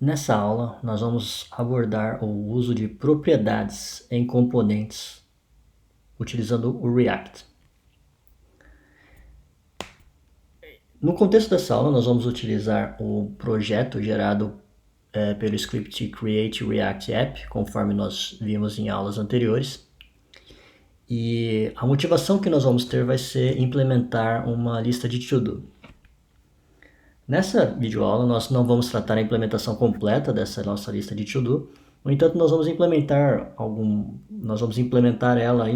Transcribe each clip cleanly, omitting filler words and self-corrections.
Nessa aula, nós vamos abordar o uso de propriedades em componentes utilizando o React. No contexto dessa aula, nós vamos utilizar o projeto gerado pelo script Create React App, conforme nós vimos em aulas anteriores. E a motivação que nós vamos ter vai ser implementar uma lista de to-do. Nessa videoaula, nós não vamos tratar a implementação completa dessa nossa lista de to-do. No entanto, nós vamos implementar ela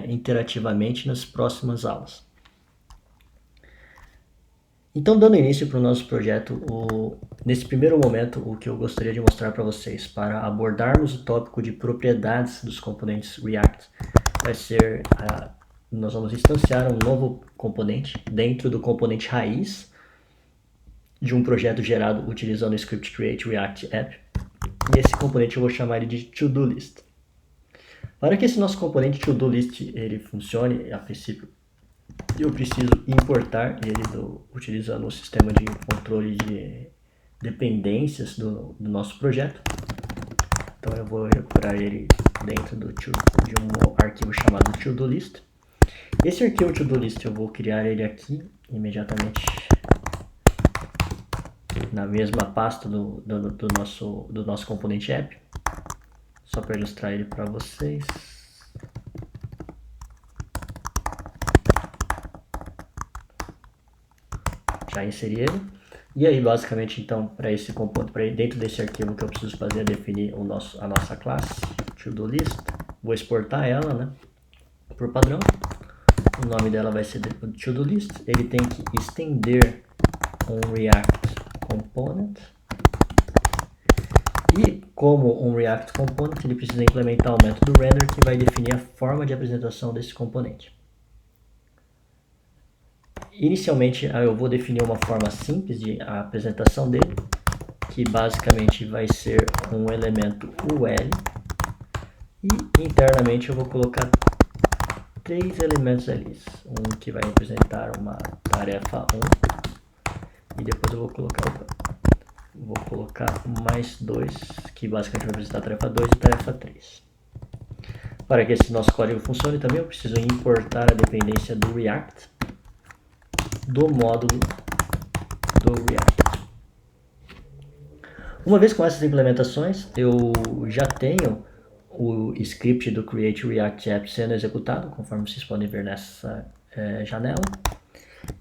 interativamente nas próximas aulas. Então, dando início para o nosso projeto, nesse primeiro momento, o que eu gostaria de mostrar para vocês, para abordarmos o tópico de propriedades dos componentes React, vai ser, nós vamos instanciar um novo componente dentro do componente raiz de um projeto gerado utilizando o script Create React App. E esse componente eu vou chamar ele de To-Do List. Para que esse nosso componente To-Do List ele funcione, a princípio, eu preciso importar ele utilizando o sistema de controle de dependências do nosso projeto. Então eu vou recuperar ele dentro de um arquivo chamado To-Do List. Esse arquivo To-Do List eu vou criar ele aqui imediatamente na mesma pasta do nosso componente app, só para ilustrar ele para vocês. Já inseri ele. E aí, basicamente, então, para esse componente, dentro desse arquivo, que eu preciso fazer é definir a nossa classe to-do list. Vou exportar ela, né, por padrão. O nome dela vai ser to-do list. Ele tem que estender um React Component. E como um React Component, ele precisa implementar o método render, que vai definir a forma de apresentação desse componente. Inicialmente, eu vou definir uma forma simples de apresentação dele, que basicamente vai ser um elemento UL. E internamente eu vou colocar 3 elementos ali. Um que vai representar uma tarefa 1. E depois eu vou colocar mais 2, que basicamente vai representar a tarefa 2 e tarefa 3. Para que esse nosso código funcione também, eu preciso importar a dependência do React do módulo do React. Uma vez com essas implementações, eu já tenho o script do Create React App sendo executado, conforme vocês podem ver nessa janela.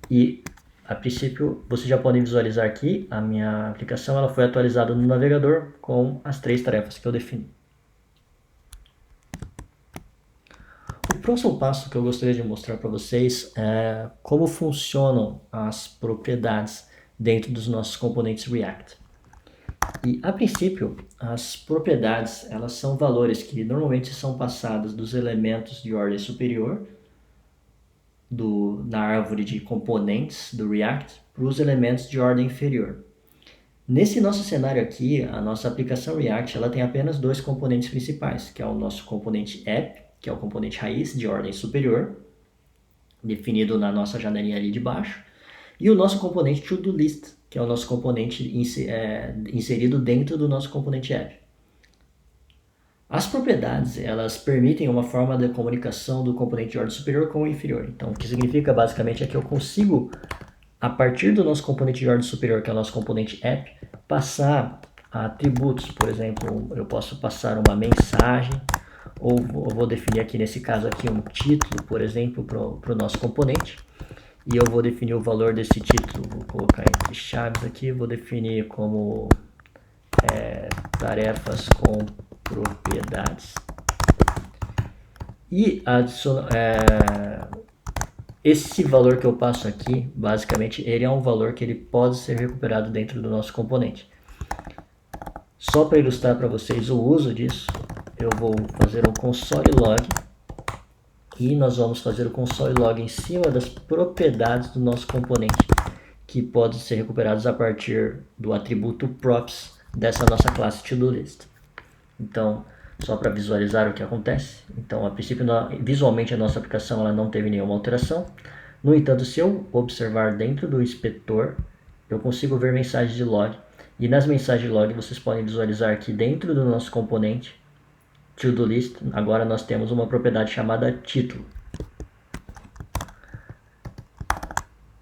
E, a princípio, vocês já podem visualizar aqui, a minha aplicação ela foi atualizada no navegador com as 3 tarefas que eu defini. O próximo passo que eu gostaria de mostrar para vocês é como funcionam as propriedades dentro dos nossos componentes React. E, a princípio, as propriedades elas são valores que normalmente são passados dos elementos de ordem superior na árvore de componentes do React para os elementos de ordem inferior. Nesse nosso cenário aqui, a nossa aplicação React ela tem apenas 2 componentes principais, que é o nosso componente app, que é o componente raiz de ordem superior, definido na nossa janelinha ali de baixo, e o nosso componente to-do list, que é o nosso componente inserido dentro do nosso componente app. As propriedades, elas permitem uma forma de comunicação do componente de ordem superior com o inferior. Então, o que significa basicamente é que eu consigo, a partir do nosso componente de ordem superior, que é o nosso componente app, passar atributos. Por exemplo, eu posso passar uma mensagem, ou eu vou definir aqui, nesse caso aqui, um título, por exemplo, para o nosso componente. E eu vou definir o valor desse título, vou colocar entre chaves aqui, vou definir como tarefas com propriedades. E esse valor que eu passo aqui, basicamente, ele é um valor que ele pode ser recuperado dentro do nosso componente. Só para ilustrar para vocês o uso disso, eu vou fazer um console log e nós vamos fazer o console log em cima das propriedades do nosso componente, que podem ser recuperados a partir do atributo props dessa nossa classe to-do list. Então, só para visualizar o que acontece. Então, a princípio, visualmente a nossa aplicação ela não teve nenhuma alteração. No entanto, se eu observar dentro do inspetor, eu consigo ver mensagens de log E nas mensagens log vocês podem visualizar que dentro do nosso componente to-do list, agora nós temos uma propriedade chamada título.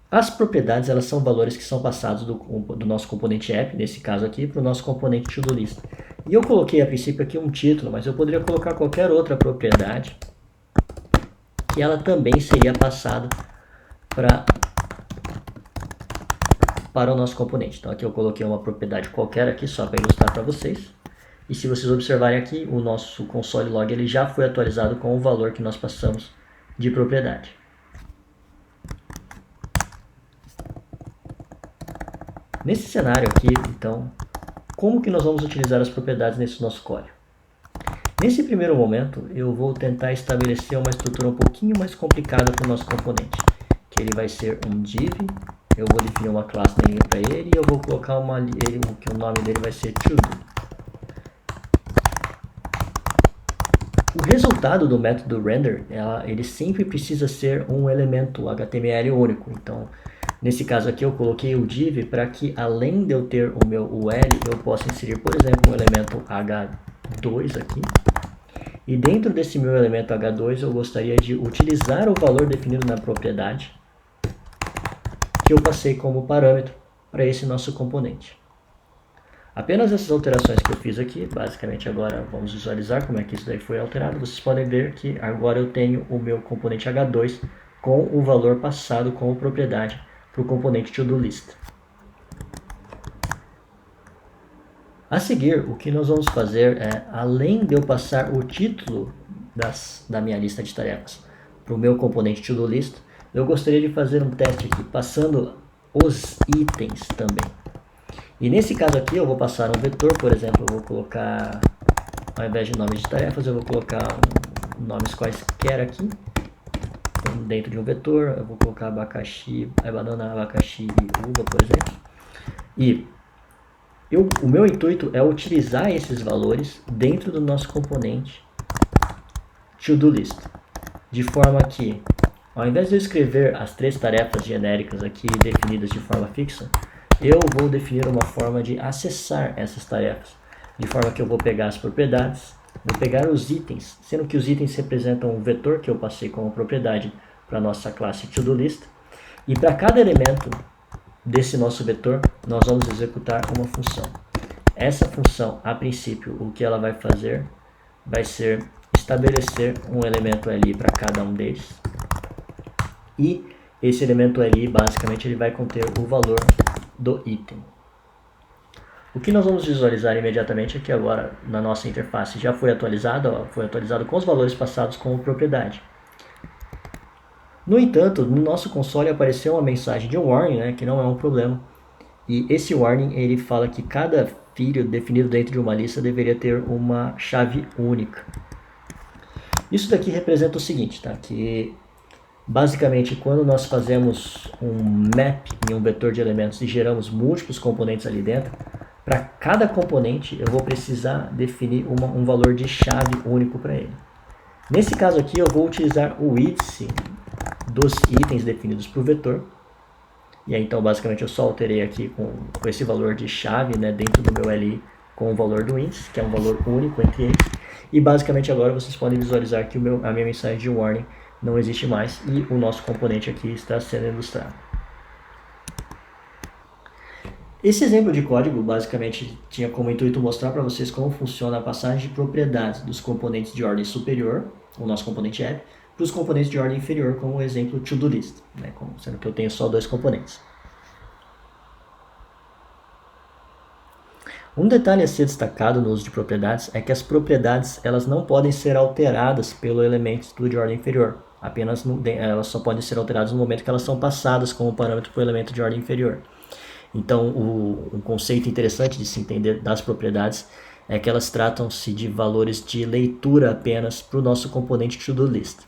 As propriedades, elas são valores que são passados do nosso componente app, nesse caso aqui, para o nosso componente to-do list. E eu coloquei a princípio aqui um título, mas eu poderia colocar qualquer outra propriedade que ela também seria passada para o nosso componente. Então aqui eu coloquei uma propriedade qualquer aqui, só para ilustrar para vocês. E se vocês observarem aqui, o nosso console log ele já foi atualizado com o valor que nós passamos de propriedade. Nesse cenário aqui, então, como que nós vamos utilizar as propriedades nesse nosso código? Nesse primeiro momento, eu vou tentar estabelecer uma estrutura um pouquinho mais complicada para o nosso componente, que ele vai ser um div, eu vou definir uma classe para ele e eu vou colocar que o nome dele vai ser todo. O resultado do método render, ele sempre precisa ser um elemento HTML único. Então, nesse caso aqui eu coloquei o div para que além de eu ter o meu UL, eu possa inserir, por exemplo, um elemento H2 aqui. E dentro desse meu elemento H2 eu gostaria de utilizar o valor definido na propriedade que eu passei como parâmetro para esse nosso componente. Apenas essas alterações que eu fiz aqui, basicamente agora vamos visualizar como é que isso daí foi alterado. Vocês podem ver que agora eu tenho o meu componente H2 com o valor passado como propriedade para o componente to-do list. A seguir, o que nós vamos fazer é, além de eu passar o título da minha lista de tarefas para o meu componente to-do list, eu gostaria de fazer um teste aqui, passando os itens também. E nesse caso aqui eu vou passar um vetor, por exemplo, eu vou colocar, ao invés de nomes de tarefas, eu vou colocar nomes quaisquer aqui. Então, dentro de um vetor, eu vou colocar abacaxi, banana, abacaxi e uva, por exemplo. E o meu intuito é utilizar esses valores dentro do nosso componente to-do list. De forma que, ao invés de eu escrever as 3 tarefas genéricas aqui definidas de forma fixa, eu vou definir uma forma de acessar essas tarefas, de forma que eu vou pegar as propriedades, vou pegar os itens, sendo que os itens representam um vetor que eu passei como propriedade para a nossa classe to-do list, e para cada elemento desse nosso vetor, nós vamos executar uma função. Essa função, a princípio, o que ela vai fazer vai ser estabelecer um elemento ali para cada um deles, e esse elemento ali, basicamente, ele vai conter o valor do item. O que nós vamos visualizar imediatamente é que agora na nossa interface já foi atualizado com os valores passados como propriedade. No entanto, no nosso console apareceu uma mensagem de warning, né, que não é um problema. E esse warning ele fala que cada filho definido dentro de uma lista deveria ter uma chave única. Isso daqui representa o seguinte, tá? Que basicamente, quando nós fazemos um map em um vetor de elementos e geramos múltiplos componentes ali dentro, para cada componente eu vou precisar definir um valor de chave único para ele. Nesse caso aqui eu vou utilizar o índice dos itens definidos para o vetor. E aí então basicamente eu só alterei aqui com esse valor de chave, né, dentro do meu LI com o valor do índice, que é um valor único entre eles. E basicamente agora vocês podem visualizar que a minha mensagem de warning não existe mais e o nosso componente aqui está sendo ilustrado. Esse exemplo de código basicamente tinha como intuito mostrar para vocês como funciona a passagem de propriedades dos componentes de ordem superior, o nosso componente app, para os componentes de ordem inferior, como o exemplo to-do list, né, sendo que eu tenho só 2 componentes. Um detalhe a ser destacado no uso de propriedades é que as propriedades elas não podem ser alteradas pelo elemento de ordem inferior. Apenas elas só podem ser alteradas no momento que elas são passadas como parâmetro para o elemento de ordem inferior. Então, um conceito interessante de se entender das propriedades é que elas tratam-se de valores de leitura apenas para o nosso componente to-do list.